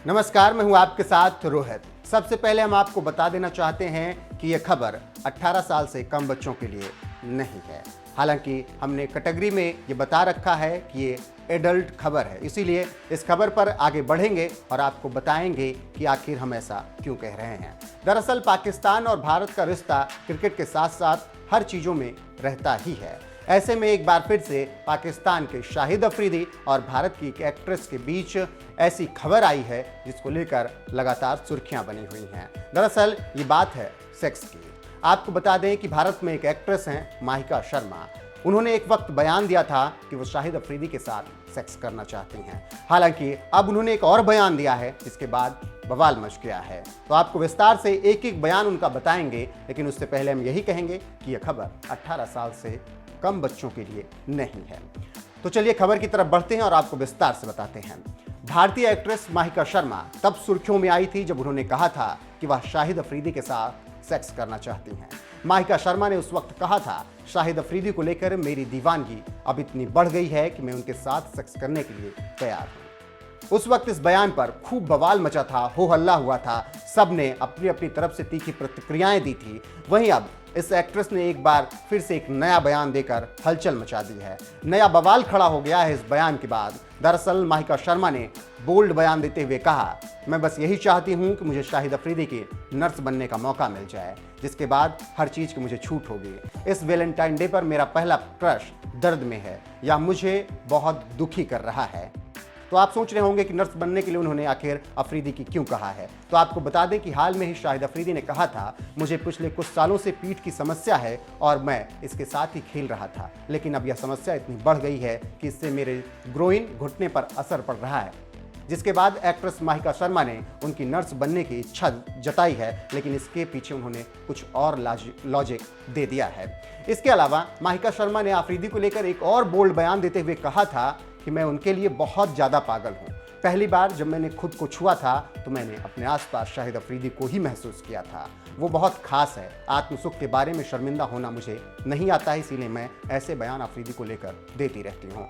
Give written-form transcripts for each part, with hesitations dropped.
नमस्कार, मैं हूं आपके साथ रोहित। सबसे पहले हम आपको बता देना चाहते हैं कि यह खबर 18 साल से कम बच्चों के लिए नहीं है। हालांकि हमने कैटेगरी में ये बता रखा है कि ये एडल्ट खबर है, इसीलिए इस खबर पर आगे बढ़ेंगे और आपको बताएंगे कि आखिर हम ऐसा क्यों कह रहे हैं। दरअसल पाकिस्तान और भारत का रिश्ता क्रिकेट के साथ साथ हर चीज़ों में रहता ही है। ऐसे में एक बार फिर से पाकिस्तान के शाहिद अफरीदी और भारत की एक एक्ट्रेस के बीच ऐसी खबर आई है जिसको लेकर लगातार सुर्खियां बनी हुई हैं। दरअसल ये बात है सेक्स की। आपको बता दें कि भारत में एक एक्ट्रेस हैं महिका शर्मा। उन्होंने एक वक्त बयान दिया था कि वो शाहिद अफरीदी के साथ सेक्स करना चाहती हैं। हालांकि अब उन्होंने एक और बयान दिया है जिसके बाद बवाल मच गया है। तो आपको विस्तार से एक एक बयान उनका बताएंगे, लेकिन उससे पहले हम यही कहेंगे कि यह खबर 18 साल से कम बच्चों के लिए नहीं है। तो चलिए खबर की तरफ बढ़ते हैं और आपको विस्तार से बताते हैं। भारतीय एक्ट्रेस महिका शर्मा तब सुर्खियों में आई थी जब उन्होंने कहा था कि वह शाहिद अफरीदी के साथ सेक्स करना चाहती हैं। महिका शर्मा ने उस वक्त कहा था, शाहिद अफरीदी को लेकर मेरी दीवानगी अब इतनी बढ़ गई है कि मैं उनके साथ सेक्स करने के लिए तैयार हूं। उस वक्त इस बयान पर खूब बवाल मचा था, हो हल्ला हुआ था, सबने अपनी अपनी तरफ से तीखी प्रतिक्रियाएं दी थी। वहीं अब इस एक्ट्रेस ने एक बार फिर से एक नया बयान देकर हलचल मचा दी है। नया बवाल खड़ा हो गया है इस बयान के बाद। दरअसल महिका शर्मा ने बोल्ड बयान देते हुए कहा, मैं बस यही चाहती हूं कि मुझे शाहिद अफरीदी की नर्स बनने का मौका मिल जाए, जिसके बाद हर चीज़ की मुझे छूट होगी। इस वैलेंटाइन डे पर मेरा पहला क्रश दर्द में है या मुझे बहुत दुखी कर रहा है। तो आप सोच रहे होंगे कि नर्स बनने के लिए उन्होंने आखिर अफरीदी की क्यों कहा है। तो आपको बता दें कि हाल में ही शाहिद अफरीदी ने कहा था, मुझे पिछले कुछ सालों से पीठ की समस्या है और मैं इसके साथ ही खेल रहा था, लेकिन अब यह समस्या इतनी बढ़ गई है कि इससे मेरे ग्रोइन घुटने पर असर पड़ रहा है। जिसके बाद एक्ट्रेस महिका शर्मा ने उनकी नर्स बनने की इच्छा जताई है, लेकिन इसके पीछे उन्होंने कुछ और लॉजिक दे दिया है। इसके अलावा महिका शर्मा ने अफरीदी को लेकर एक और बोल्ड बयान देते हुए कहा था कि मैं उनके लिए बहुत ज़्यादा पागल हूँ। पहली बार जब मैंने खुद को छुआ था तो मैंने अपने आसपास शाहिद अफरीदी को ही महसूस किया था। वो बहुत खास है। आत्मसुख के बारे में शर्मिंदा होना मुझे नहीं आता है, इसीलिए मैं ऐसे बयान अफरीदी को लेकर देती रहती हूँ।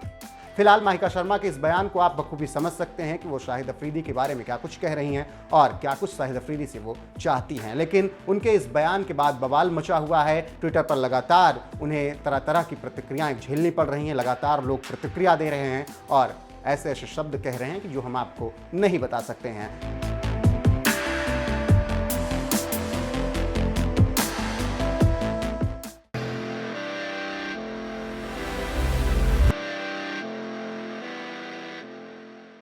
फिलहाल महिका शर्मा के इस बयान को आप बखूबी समझ सकते हैं कि वो शाहिद अफरीदी के बारे में क्या कुछ कह रही हैं और क्या कुछ शाहिद अफरीदी से वो चाहती हैं। लेकिन उनके इस बयान के बाद बवाल मचा हुआ है। ट्विटर पर लगातार उन्हें तरह तरह की प्रतिक्रियाएं झेलनी पड़ रही हैं। लगातार लोग प्रतिक्रिया दे रहे हैं और ऐसे ऐसे शब्द कह रहे हैं कि जो हम आपको नहीं बता सकते हैं।